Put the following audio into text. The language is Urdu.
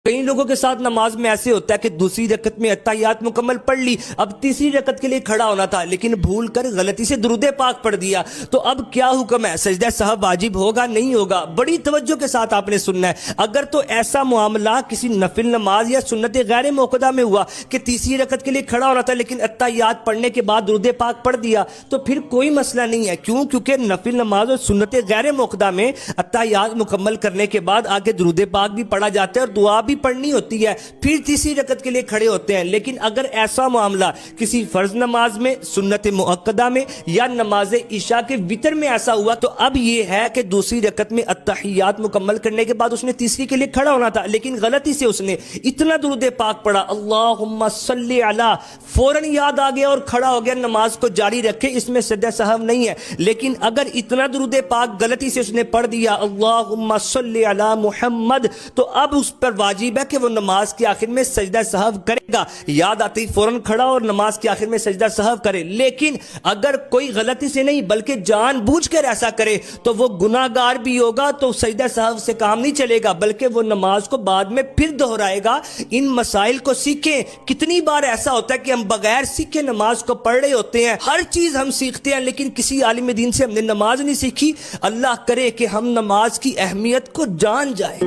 کئی لوگوں کے ساتھ نماز میں ایسے ہوتا ہے کہ دوسری رکعت میں اتحیات مکمل پڑھ لی، اب تیسری رکعت کے لیے کھڑا ہونا تھا لیکن بھول کر غلطی سے درود پاک پڑھ دیا، تو اب کیا حکم ہے؟ سجدہ سہو واجب ہوگا نہیں ہوگا؟ بڑی توجہ کے ساتھ آپ نے سننا ہے۔ اگر تو ایسا معاملہ کسی نفل نماز یا سنت غیر موقدہ میں ہوا کہ تیسری رکعت کے لیے کھڑا ہونا تھا لیکن اتحیات پڑھنے کے بعد درود پاک پڑھ دیا، تو پھر کوئی مسئلہ نہیں ہے۔ کیوں؟ کیونکہ نفل نماز اور سنت غیر موقدہ میں اتحیات مکمل کرنے کے بعد آگے درود پاک بھی پڑھا جاتا ہے اور دعا بھی پڑھنی ہوتی ہے، پھر تیسری رکعت کے لیے کھڑے ہوتے ہیں۔ لیکن اگر ایسا معاملہ کسی فرض نماز میں، سنت مؤکدہ میں یا نماز عشاء کے وتر میں ایسا ہوا، تو اب یہ ہے کہ دوسری رکعت میں اتحیات مکمل کرنے کے بعد اس نے تیسری کے لیے کھڑا ہونا تھا لیکن غلطی سے اس نے اتنا درود پاک پڑھا اللہم صلی علی، فوراً یاد آ گیا اور کھڑا ہو گیا، نماز کو جاری رکھے، اس میں سجدہ سہو نہیں ہے۔ لیکن اگر اتنا درود پاک غلطی سے اس نے پڑھ دیا اللہم صلی علی محمد، تو اب اس پر واجب ہے کہ وہ نماز کے آخر میں سجدہ سہو کرے گا، یاد آتی فوراً کھڑا اور نماز کے آخر میں سجدہ سہو کرے۔ لیکن اگر کوئی غلطی سے نہیں بلکہ جان بوجھ کر ایسا کرے تو وہ گناہگار بھی ہوگا، تو سجدہ سہو سے کام نہیں چلے گا بلکہ وہ نماز کو بعد میں پھر دہرائے گا۔ ان مسائل کو سیکھیں۔ کتنی بار ایسا ہوتا ہے کہ ہم بغیر سیکھے نماز کو پڑھ رہے ہوتے ہیں، ہر چیز ہم سیکھتے ہیں لیکن کسی عالم دین سے ہم نے نماز نہیں سیکھی۔ اللہ کرے کہ ہم نماز کی اہمیت کو جان جائیں۔